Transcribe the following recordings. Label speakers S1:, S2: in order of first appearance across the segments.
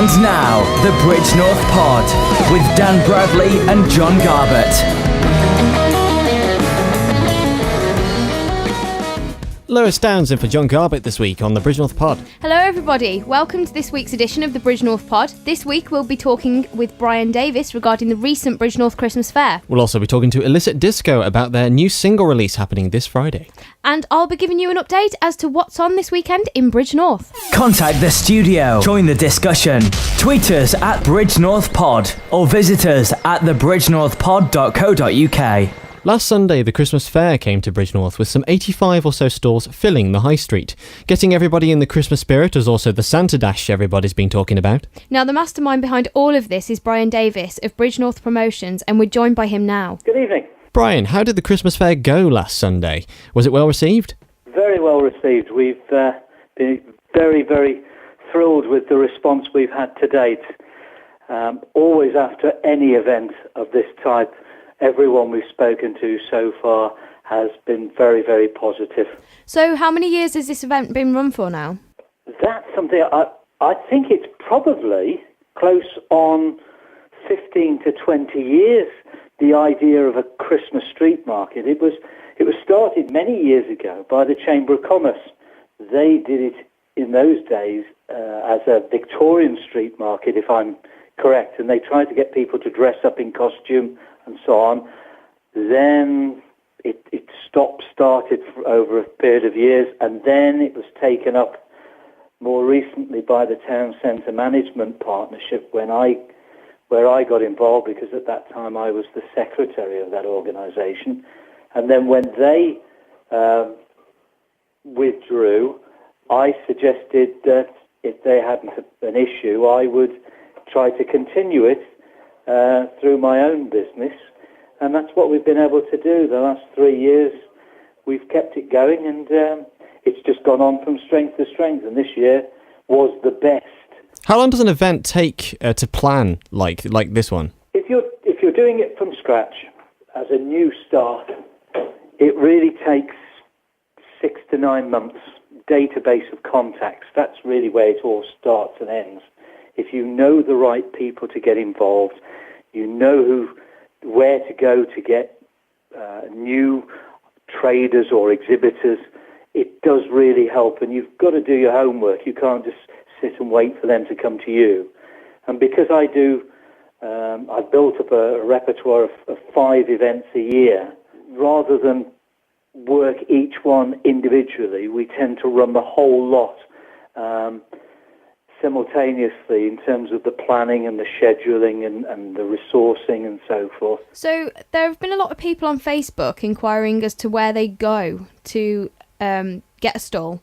S1: And now, the Bridgnorth Pod with Dan Bradley and John Garbutt.
S2: Lois Downes in for John Garbutt this week on the Bridgnorth Pod.
S3: Hello everybody, welcome to this week's edition of the Bridgnorth Pod. This week we'll be talking with Brian Davis regarding the recent Bridgnorth Christmas Fair.
S2: We'll also be talking to Illicit Disco about their new single release happening this Friday.
S3: And I'll be giving you an update as to what's on this weekend in Bridgnorth.
S1: Contact the studio, join the discussion, tweet us at Bridgnorth Pod or visit us at thebridgnorthpod.co.uk.
S2: Last Sunday, the Christmas Fair came to Bridgnorth with some 85 or so stalls filling the high street. Getting everybody in the Christmas spirit was also the Santa Dash everybody's been talking about.
S3: Now, the mastermind behind all of this is Brian Davis of Bridgnorth Promotions, and we're joined by him now.
S4: Good evening.
S2: Brian, how did the Christmas Fair go last Sunday? Was it well received?
S4: Very well received. We've been very, very thrilled with the response we've had to date. Always after any event of this type, everyone we've spoken to so far has been very, very positive.
S3: So how many years has this event been run for now?
S4: That's something I think it's probably close on 15 to 20 years, the idea of a Christmas street market. It was started many years ago by the Chamber of Commerce. They did it in those days as a Victorian street market, if I'm correct, and they tried to get people to dress up in costume and so on. Then it started for over a period of years, and then it was taken up more recently by the Town Centre Management Partnership where I got involved, because at that time I was the secretary of that organisation. And then when they withdrew, I suggested that if they hadn't an issue, I would try to continue it through my own business, and that's what we've been able to do. The last 3 years we've kept it going, and it's just gone on from strength to strength, and this year was the best.
S2: How long does an event take to plan like this one?
S4: If you're doing it from scratch as a new start, it really takes 6 to 9 months. Database of contacts, that's really where it all starts and ends. If you know the right people to get involved, you know where to go to get new traders or exhibitors, it does really help. And you've got to do your homework. You can't just sit and wait for them to come to you. And because I've built up a repertoire of 5 events a year, rather than work each one individually, we tend to run the whole lot simultaneously in terms of the planning and the scheduling and the resourcing and so forth.
S3: So there have been a lot of people on Facebook inquiring as to where they go to get a stall.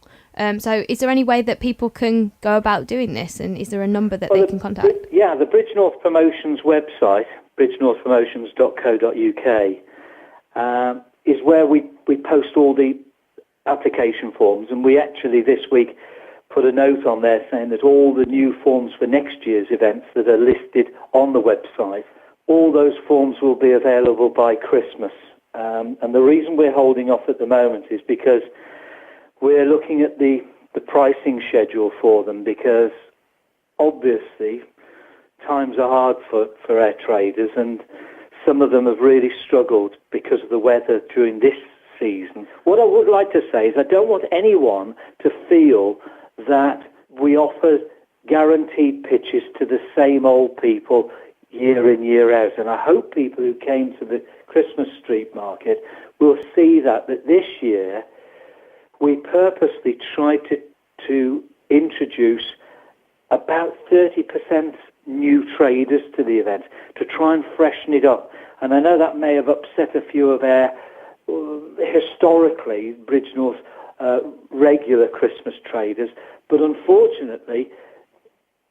S3: So is there any way that people can go about doing this, and is there a number that they can contact?
S4: The Bridgnorth Promotions website, bridgnorthpromotions.co.uk, is where we post all the application forms, and we actually this week put a note on there saying that all the new forms for next year's events that are listed on the website, all those forms will be available by Christmas. And the reason we're holding off at the moment is because we're looking at the pricing schedule for them, because obviously times are hard for our traders, and some of them have really struggled because of the weather during this season. What I would like to say is I don't want anyone to feel that we offer guaranteed pitches to the same old people year in, year out. And I hope people who came to the Christmas street market will see that this year we purposely tried to introduce about 30% new traders to the event to try and freshen it up. And I know that may have upset a few of our historically Bridgnorth regular Christmas traders, but unfortunately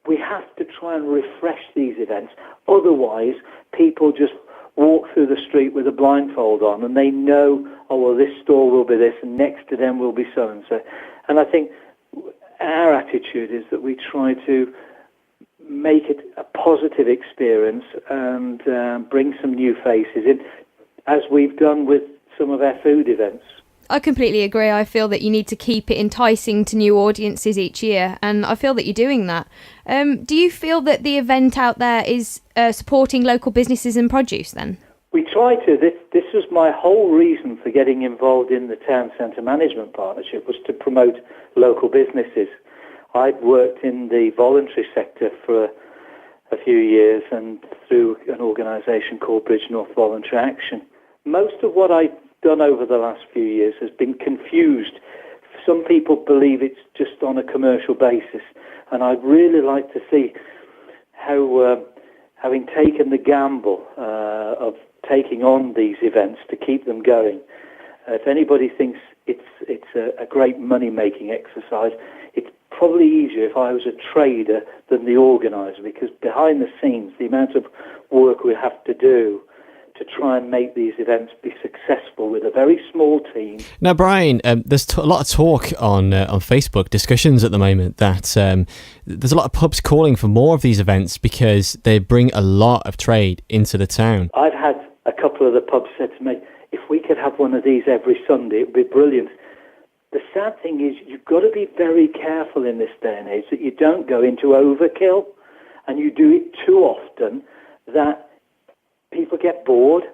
S4: we have to try and refresh these events. Otherwise people just walk through the street with a blindfold on, and they know, oh well, this store will be this and next to them will be so and so. And I think our attitude is that we try to make it a positive experience and bring some new faces in, as we've done with some of our food events.
S3: I completely agree. I feel that you need to keep it enticing to new audiences each year, and I feel that you're doing that. Do you feel that the event out there is supporting local businesses and produce then?
S4: We try to. This was my whole reason for getting involved in the Town Centre Management Partnership, was to promote local businesses. I'd worked in the voluntary sector for a few years and through an organisation called Bridgnorth Voluntary Action. Most of what I've done over the last few years has been confused. Some people believe it's just on a commercial basis, and I'd really like to see how, having taken the gamble of taking on these events to keep them going, if anybody thinks it's a great money-making exercise, it's probably easier if I was a trader than the organiser, because behind the scenes, the amount of work we have to do to try and make these events be successful with a very small team.
S2: Now, Brian, there's a lot of talk on Facebook, discussions at the moment, that there's a lot of pubs calling for more of these events because they bring a lot of trade into the town.
S4: I've had a couple of the pubs said to me, if we could have one of these every Sunday, it would be brilliant. The sad thing is you've got to be very careful in this day and age that you don't go into overkill and you do it too often that people get bored.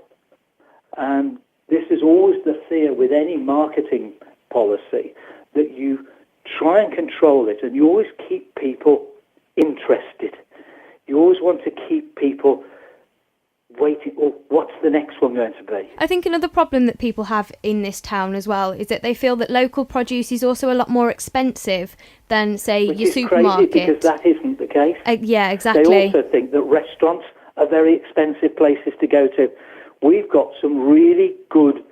S4: And this is always the fear with any marketing policy, that you try and control it and you always keep people interested. You always want to keep people waiting, or what's the next one going to be?
S3: I think another problem that people have in this town as well is that they feel that local produce is also a lot more expensive than, say,
S4: Which
S3: your
S4: is
S3: supermarket.
S4: Crazy, because that isn't the case.
S3: Yeah, exactly.
S4: They also think that restaurants are very expensive places to go to. We've got some really good,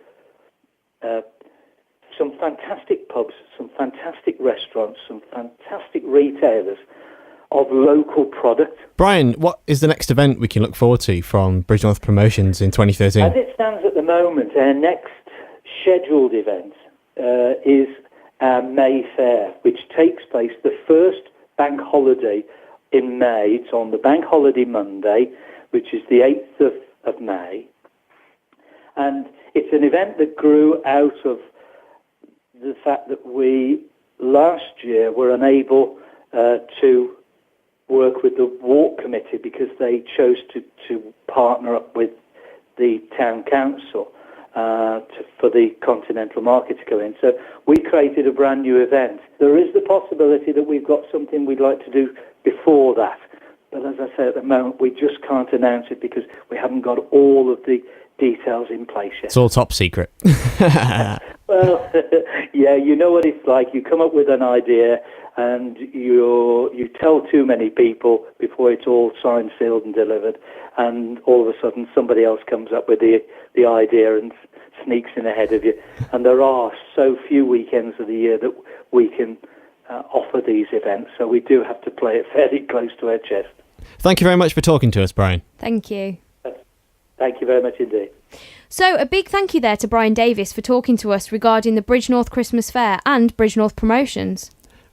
S4: some fantastic pubs, some fantastic restaurants, some fantastic retailers of local product.
S2: Brian, what is the next event we can look forward to from Bridgnorth Promotions in 2013?
S4: As it stands at the moment, our next scheduled event is our May Fair, which takes place the first bank holiday in May. It's on the bank holiday Monday, which is the 8th of May. And it's an event that grew out of the fact that we, last year, were unable to work with the walk committee because they chose to partner up with the town council for the continental market to go in. So we created a brand new event. There is the possibility that we've got something we'd like to do before that. But as I say, at the moment, we just can't announce it because we haven't got all of the details in place yet.
S2: It's all top secret.
S4: Well, yeah, you know what it's like. You come up with an idea and you tell too many people before it's all signed, sealed and delivered, and all of a sudden somebody else comes up with the idea and sneaks in ahead of you. And there are so few weekends of the year that we can offer these events, so we do have to play it fairly close to our chest.
S2: Thank you very much for talking to us, Brian.
S3: Thank you.
S4: Thank you very much indeed.
S3: So a big thank you there to Brian Davis for talking to us regarding the Bridgnorth Christmas Fair and Bridgnorth Promotions.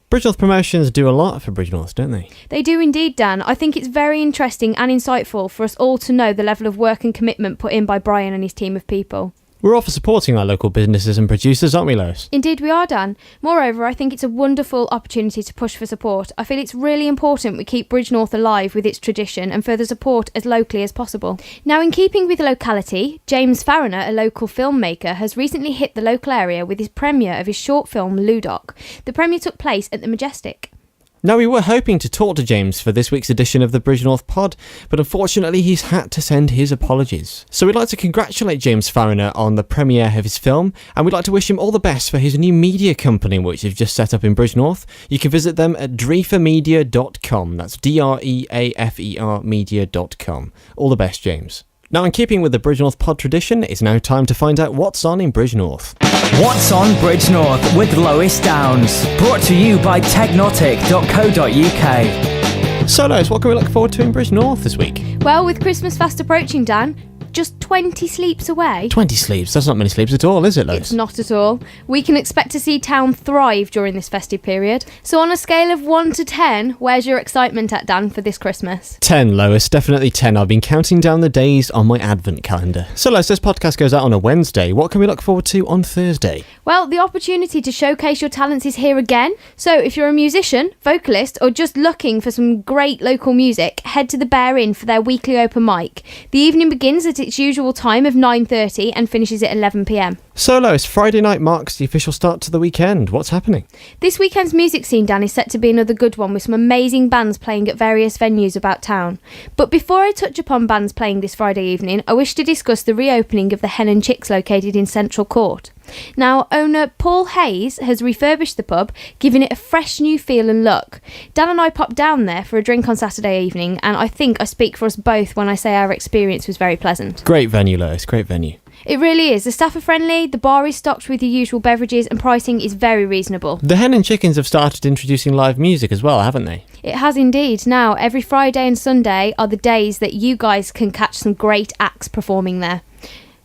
S2: Bridgnorth Promotions do a lot for Bridgnorth, don't they?
S3: They do indeed, Dan. I think it's very interesting and insightful for us all to know the level of work and commitment put in by Brian and his team of people.
S2: We're all for supporting our local businesses and producers, aren't we, Lois?
S3: Indeed we are, Dan. Moreover, I think it's a wonderful opportunity to push for support. I feel it's really important we keep Bridgnorth alive with its tradition and further support as locally as possible. Now, in keeping with locality, James Fariner, a local filmmaker, has recently hit the local area with his premiere of his short film Ludoc. The premiere took place at the Majestic.
S2: Now, we were hoping to talk to James for this week's edition of the Bridgnorth Pod, but unfortunately he's had to send his apologies. So we'd like to congratulate James Fariner on the premiere of his film, and we'd like to wish him all the best for his new media company, which they've just set up in Bridgnorth. You can visit them at dreafermedia.com. That's DREAFER media.com. All the best, James. Now, in keeping with the Bridgnorth Pod tradition, it's now time to find out what's on in Bridgnorth.
S1: What's on Bridgnorth with Lois Downes. Brought to you by technotic.co.uk.
S2: So, Lois, what can we look forward to in Bridgnorth this week?
S3: Well, with Christmas fast approaching, Dan, just 20 sleeps away.
S2: 20 sleeps? That's not many sleeps at all, is it, Lois?
S3: It's not at all. We can expect to see town thrive during this festive period. So on a scale of 1 to 10, where's your excitement at, Dan, for this Christmas?
S2: 10, Lois. Definitely 10. I've been counting down the days on my advent calendar. So, Lois, this podcast goes out on a Wednesday. What can we look forward to on Thursday?
S3: Well, the opportunity to showcase your talents is here again. So if you're a musician, vocalist, or just looking for some great local music, head to the Bear Inn for their weekly open mic. The evening begins at its usual time of 9:30 and finishes at 11 p.m.
S2: So, Lois, Friday night marks the official start to the weekend. What's happening?
S3: This weekend's music scene, Dan, is set to be another good one with some amazing bands playing at various venues about town. But before I touch upon bands playing this Friday evening, I wish to discuss the reopening of the Hen and Chicks located in Central Court. Now, owner Paul Hayes has refurbished the pub, giving it a fresh new feel and look. Dan and I popped down there for a drink on Saturday evening, and I think I speak for us both when I say our experience was very pleasant.
S2: Great venue, Lois. Great venue.
S3: It really is. The staff are friendly, the bar is stocked with the usual beverages, and pricing is very reasonable.
S2: The Hen and Chickens have started introducing live music as well, haven't they?
S3: It has indeed. Now, every Friday and Sunday are the days that you guys can catch some great acts performing there.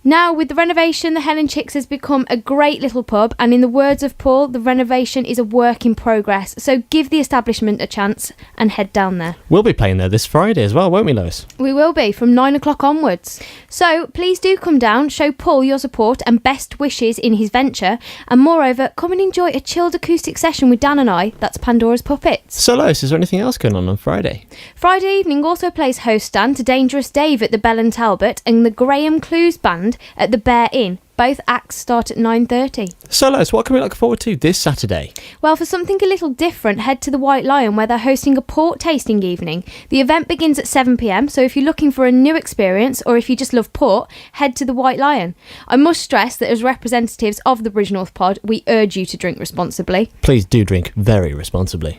S3: Now, with the renovation, the Hen and Chicks has become a great little pub, and in the words of Paul, the renovation is a work in progress, so give the establishment a chance and head down there.
S2: We'll be playing there this Friday as well, won't we, Lois?
S3: We will be, from 9 o'clock onwards. So, please do come down, show Paul your support and best wishes in his venture, and moreover, come and enjoy a chilled acoustic session with Dan and I, that's Pandora's Puppets.
S2: So, Lois, is there anything else going on Friday?
S3: Friday evening also plays host Dan to Dangerous Dave at the Bell and Talbot and the Graham Clues Band at the Bear Inn. Both acts start at 9:30.
S2: So, Lois, what can we look forward to this Saturday?
S3: Well, for something a little different, head to the White Lion where they're hosting a port tasting evening. The event begins at 7 p.m, so if you're looking for a new experience or if you just love port, head to the White Lion. I must stress that as representatives of the Bridgnorth Pod, we urge you to drink responsibly.
S2: Please do drink very responsibly.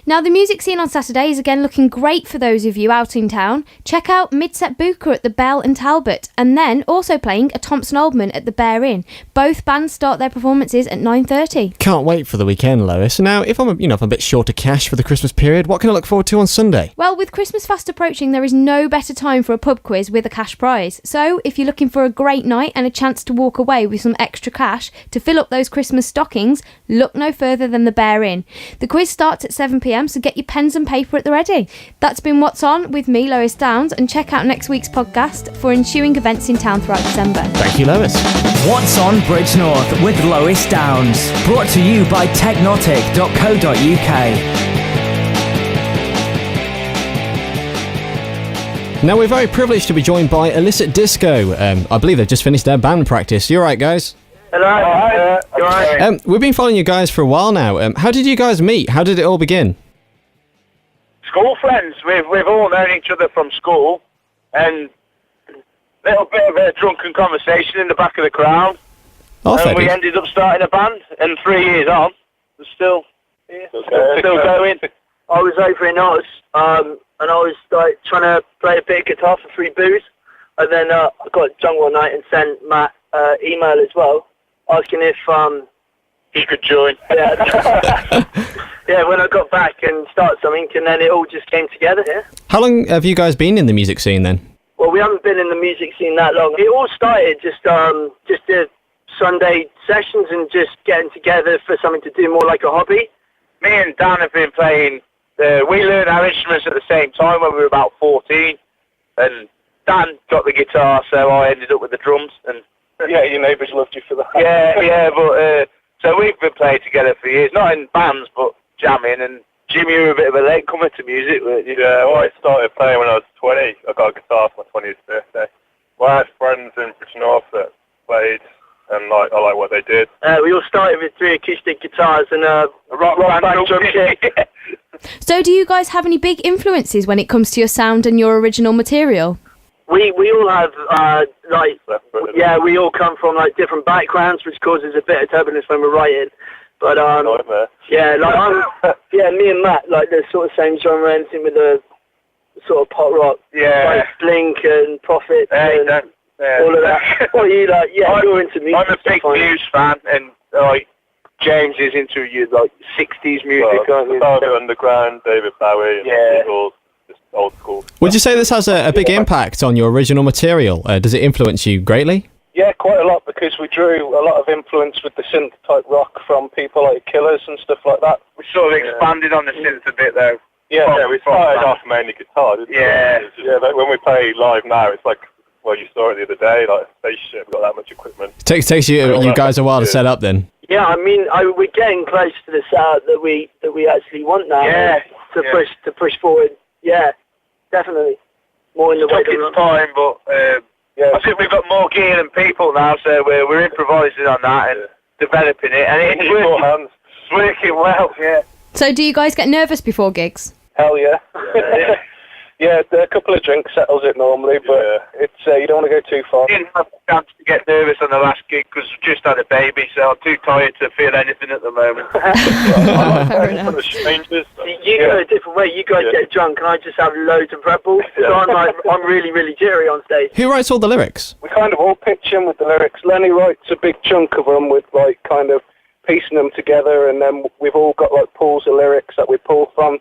S3: Now, the music scene on Saturday is again looking great for those of you out in town. Check out Midset Booker at the Bell and Talbot, and then also playing a Thompson Oldman at the Bear Inn. Both bands start their performances at 9:30.
S2: Can't wait for the weekend, Lois. Now, if I'm a bit short of cash for the Christmas period, what can I look forward to on Sunday?
S3: Well, with Christmas fast approaching, there is no better time for a pub quiz with a cash prize. So, if you're looking for a great night and a chance to walk away with some extra cash to fill up those Christmas stockings, look no further than the Bear Inn. The quiz starts at 7 p.m, so get your pens and paper at the ready. That's been What's On with me, Lois Downes, and check out next week's podcast for ensuing events in town throughout December.
S2: Thank you, Lois.
S1: What's on Bridgnorth with Lois Downes. Brought to you by technotic.co.uk.
S2: Now, we're very privileged to be joined by Illicit Disco. I believe they've just finished their band practice. You all right, guys?
S5: Hello. You all right?
S2: We've been following you guys for a while now. How did you guys meet? How did it all begin?
S5: School friends. We've all known each other from school, and a little bit of a drunken conversation in the back of the crowd.
S2: Oh,
S5: and we ended up starting a band, and 3 years on, we're still going.
S6: I was over in Oz, and I was like trying to play a bit of guitar for free booze, and then I got drunk one night and sent Matt email as well, asking if
S5: he could join.
S6: Yeah, yeah. When I got back and started something, and then it all just came together. Yeah.
S2: How long have you guys been in the music scene then?
S6: Well, we haven't been in the music scene that long. It all started just the Sunday sessions and just getting together for something to do more like a hobby.
S5: Me and Dan have been playing. We learned our instruments at the same time when we were about 14, and Dan got the guitar, so I ended up with the drums. And
S7: yeah, your neighbours loved you for that.
S5: Yeah, but so we've been playing together for years, not in bands, but jamming. And Jimmy, you were a bit of a latecomer to music, weren't you?
S7: Yeah, well, I started playing when I was 20. I got a guitar for my 20th birthday. Well, I had friends in Bridgnorth that played, and I like what they did.
S6: We all started with 3 acoustic guitars and a rock band drum kit.
S3: So do you guys have any big influences when it comes to your sound and your original material?
S6: We all have, we all come from like different backgrounds, which causes a bit of turbulence when we're writing. But yeah, like me and Matt, like the sort of same genre, anything with a sort of pop rock, like Blink and Prophet and all of that. Well, you like, you're into music.
S5: I'm a big Muse fan, and like James is into like 60s music.
S7: Velvet Underground, David Bowie, and the Beatles. old school.
S2: Would you say this has a big impact on your original material? Does it influence you greatly?
S8: Yeah, quite a lot, because we drew a lot of influence with the synth-type rock from people like Killers and stuff like that.
S5: We sort of expanded on the synth a bit, though.
S7: Yeah, we started off mainly guitar, didn't we? Yeah, like when we play live now, it's like, well, you saw it the other day, like a spaceship, we've got that much equipment.
S2: Takes you guys a while to set up then?
S6: Yeah, I mean, we're getting close to the sound that we actually want now. To push forward. Yeah, definitely. More in the way
S5: it's time, but I think we've got more gear than people now, so we're improvising on that and developing it, and it's working well. Yeah.
S3: So do you guys get nervous before gigs?
S8: Hell yeah. Yeah, a couple of drinks settles it normally, but it's you don't want to go too far.
S5: I didn't have a chance to get nervous on the last gig because we just had a baby, so I'm too tired to feel anything at the moment.
S3: Fair enough.
S6: You go a different way. You guys get drunk, and I just have loads of Red Bull. So I'm really, really jittery on stage.
S2: Who writes all the lyrics?
S8: We kind of all pitch in with the lyrics. Lenny writes a big chunk of them with like kind of piecing them together, and then we've all got like pools of lyrics that we pull from.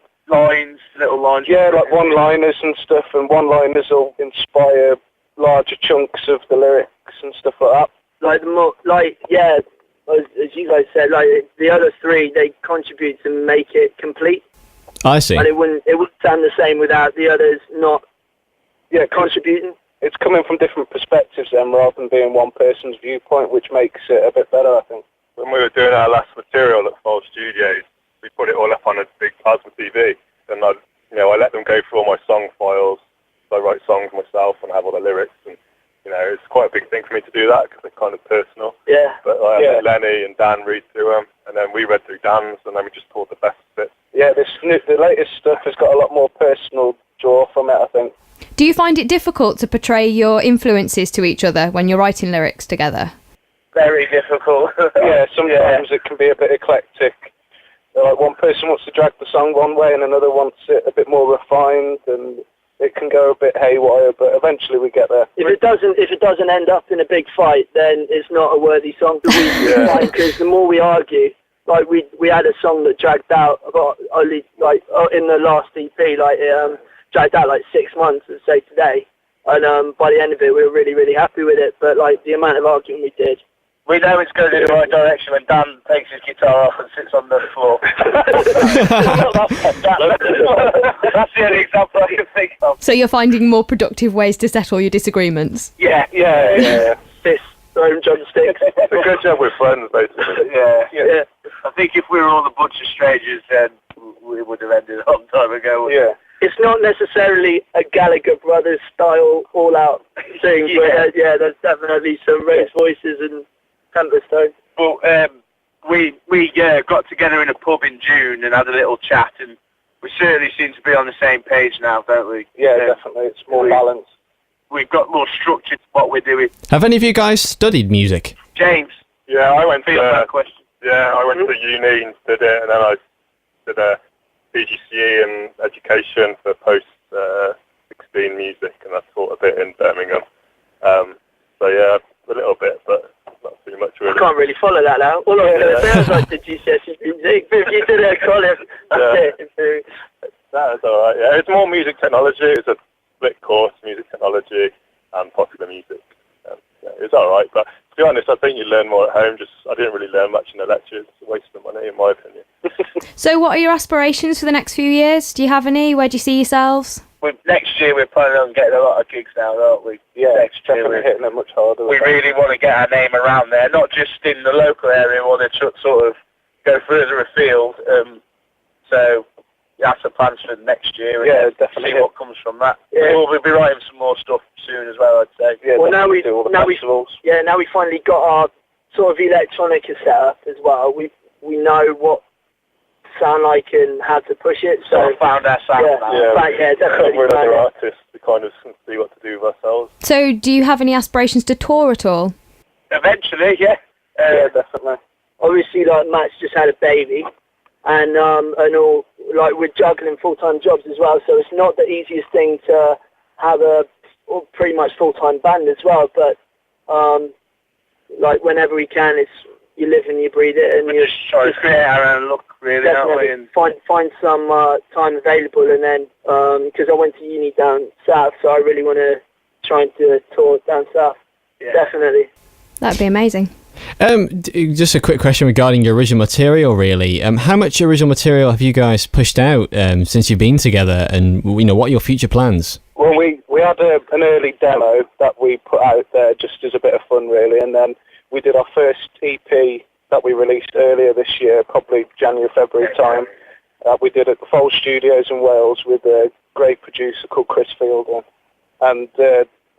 S5: Little lines.
S8: Yeah, like one-liners and stuff, and one-liners will inspire larger chunks of the lyrics and stuff like that. As you guys said, like the other three, they contribute to make it complete.
S2: I see.
S6: And it wouldn't sound the same without the others not contributing.
S8: It's coming from different perspectives then, rather than being one person's viewpoint, which makes it a bit better, I think.
S7: When we were doing our last material at Fold Studios, we put it all up on a big plasma TV, and I let them go through all my song files. So I write songs myself and have all the lyrics, and it's quite a big thing for me to do that because they're kind of personal.
S6: Yeah.
S7: But I let Lenny and Dan read through them, and then we read through Dan's, and then we just pulled the best bits.
S8: Yeah, the latest stuff has got a lot more personal draw from it, I think.
S3: Do you find it difficult to portray your influences to each other when you're writing lyrics together?
S5: Very difficult.
S8: Yeah, sometimes it can be a bit eclectic. Like one person wants to drag the song one way and another wants it a bit more refined, and it can go a bit haywire, but eventually we get there.
S6: If it doesn't end up in a big fight, then it's not a worthy song to read. Because the more we argue, like we had a song that dragged out about only in the last EP, dragged out like 6 months, let's say today, and by the end of it we were really, really happy with it. But like the amount of arguing we did.
S5: We know it's going in the right direction when Dan takes his guitar off and sits on the floor. That's the only example I can think of.
S3: So you're finding more productive ways to settle your disagreements?
S5: Yeah.
S6: Fist, throwing drumsticks.
S7: It's a good job with friends, basically.
S5: Yeah. I think if we were all a bunch of strangers, then we would have ended a long time ago.
S6: Yeah. It's not necessarily a Gallagher Brothers style all-out thing, but there's definitely some raised voices and Tempestone.
S5: Well, we got together in a pub in June and had a little chat, and we certainly seem to be on the same page now, don't we?
S8: Yeah, definitely. It's more balanced.
S5: We've got more structure to what we're doing.
S2: Have any of you guys studied music?
S5: James?
S7: Yeah, I went to
S5: that question.
S7: Yeah, I went to uni and did it, and then I did a PGCE in education for post-16 music, and I taught a bit in Birmingham. So yeah, a little bit, but not too much really.
S6: I can't really follow that now. All I was going to say was like the GCSE music, but if you did it at college, that's it.
S7: That's alright, yeah. It's more music technology. It's a split course, music technology and popular music. It's alright, but to be honest, I think you learn more at home. I didn't really learn much in the lectures. It's a waste of money, in my opinion.
S3: So what are your aspirations for the next few years? Do you have any? Where do you see yourselves?
S5: Next year we're planning on getting a lot of gigs now, aren't we?
S8: Yeah,
S5: next year
S8: we're hitting it much harder.
S5: We really want to get our name around there, not just in the local area. We want to sort of go further afield. So that's the plans for next year.
S8: Yeah, definitely.
S5: See what comes from that.
S6: Yeah.
S5: We'll be writing some more stuff soon as well, I'd say.
S8: Yeah,
S6: well, now we finally got our sort of electronica set up as well. We know what sound like and how to push it. So
S5: we found our sound now.
S6: Definitely.
S7: We're another artist. We kind of see what to do with ourselves.
S3: So do you have any aspirations to tour at all?
S5: Eventually, yeah.
S8: Yeah, definitely.
S6: Obviously, like Matt's just had a baby, and all, like we're juggling full-time jobs as well. So it's not the easiest thing to have a pretty much full-time band as well. But like whenever we can, you live and you breathe it, and
S5: We're just trying to create our own look, really, aren't we? And
S6: find some time available, and then because I went to uni down south, so I really want to try and do a tour down south. Yeah. Definitely.
S3: That'd be amazing.
S2: Just a quick question regarding your original material, really. How much original material have you guys pushed out since you've been together, and what are your future plans?
S8: Well, we had an early demo that we put out there just as a bit of fun, really, and then we did our first EP that we released earlier this year, probably January, February time. We did at the Fold Studios in Wales with a great producer called Chris Fielder, and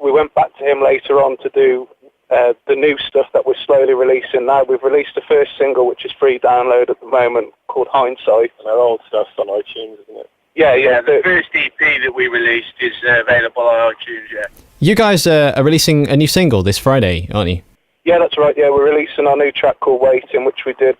S8: we went back to him later on to do the new stuff that we're slowly releasing now. We've released the first single, which is free download at the moment, called Hindsight.
S7: And our old stuff's on iTunes, isn't it?
S5: Yeah. The first EP that we released is available on iTunes, yeah.
S2: You guys are releasing a new single this Friday, aren't you?
S8: Yeah, that's right. Yeah, we're releasing our new track called Waiting, which we did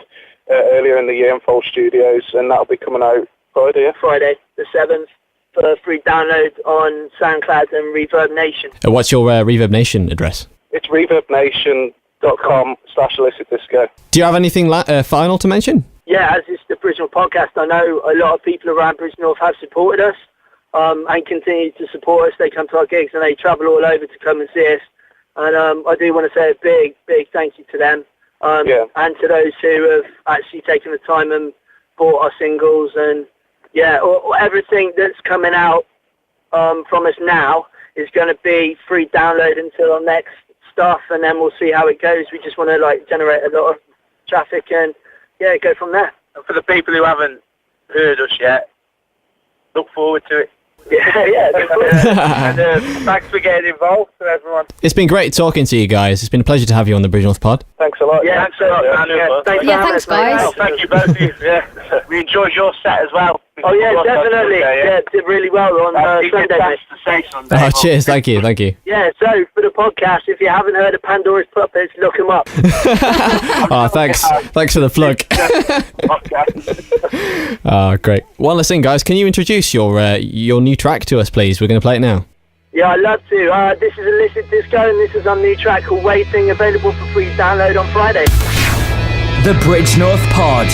S8: earlier in the year in Fold Studios, and that'll be coming out Friday, yeah?
S6: Friday, the 7th, for free download on SoundCloud and Reverb Nation.
S2: What's your Reverb Nation address?
S8: It's reverbnation.com/illicitdisco.
S2: Do you have anything final to mention?
S6: Yeah, as it's the Bridgnorth podcast, I know a lot of people around Bridgnorth have supported us and continue to support us. They come to our gigs and they travel all over to come and see us. And I do want to say a big, big thank you to them and to those who have actually taken the time and bought our singles. And everything that's coming out from us now is going to be free download until our next stuff, and then we'll see how it goes. We just want to generate a lot of traffic and go from there.
S5: And for the people who haven't heard us yet, look forward to it.
S6: And
S5: thanks for getting involved, to everyone.
S2: It's been great talking to you guys. It's been a pleasure to have you on the Bridgnorth Pod.
S8: Thanks a lot.
S6: Yeah,
S5: thanks a lot, man.
S3: Thanks, guys.
S5: Well, thank you both of you. Yeah. We enjoyed your set as well.
S6: Oh, yeah, definitely. Yeah, did really well on Sunday.
S2: Oh, cheers. Thank you.
S6: Yeah, so for the podcast, if you haven't heard of Pandora's Puppets, look them up.
S2: Oh, thanks. Thanks for the plug. Oh, great. One last thing, guys. Can you introduce your new track to us, please? We're going to play it now.
S6: Yeah, I'd love to. This is Illicit Disco, and this is our new track called Waiting, available for free download on Friday.
S1: The Bridgnorth Pod.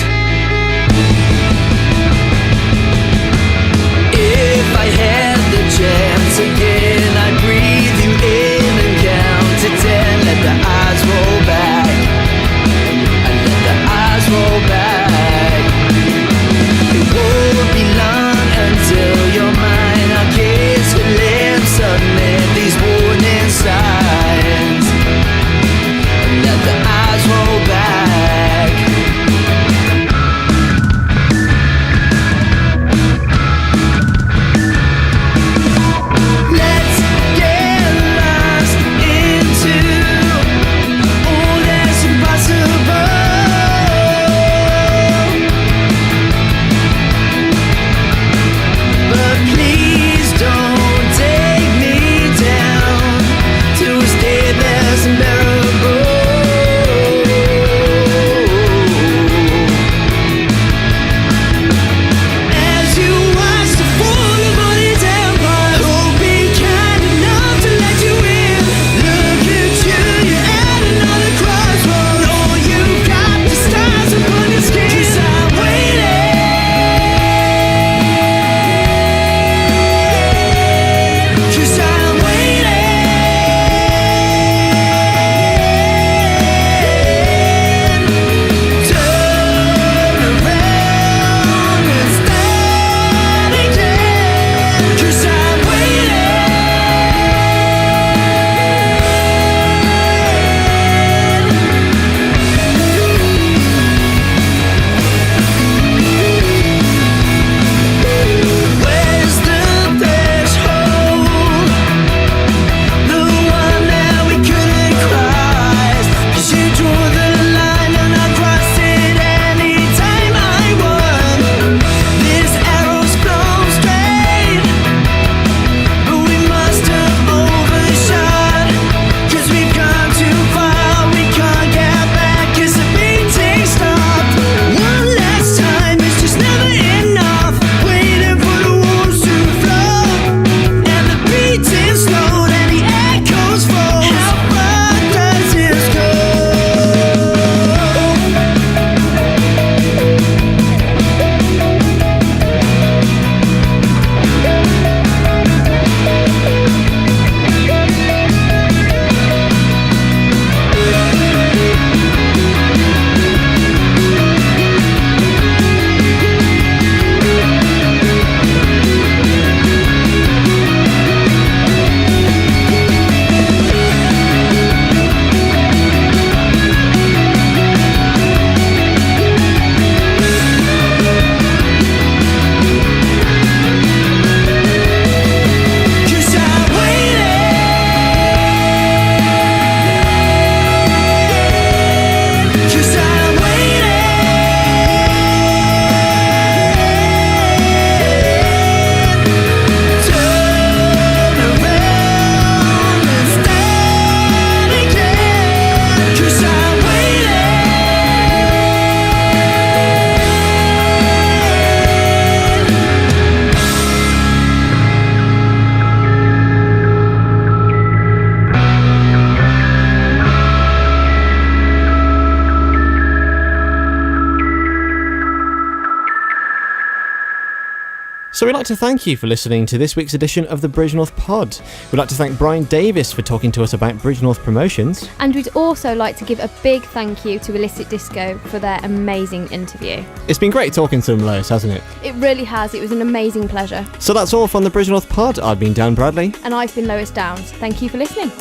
S9: If I had the chance again, I'd breathe you in and count to 10. Let the eyes roll back, and let the eyes roll back. It won't be long until you're mine. I'll kiss your lips amid these warning signs, and let the eyes roll back.
S2: So we'd like to thank you for listening to this week's edition of the Bridgnorth Pod. We'd like to thank Brian Davis for talking to us about Bridgnorth promotions.
S3: And we'd also like to give a big thank you to Illicit Disco for their amazing interview.
S2: It's been great talking to them, Lois, hasn't it?
S3: It really has. It was an amazing pleasure.
S2: So that's all from the Bridgnorth Pod. I've been Dan Bradley.
S3: And I've been Lois Downes. Thank you for listening.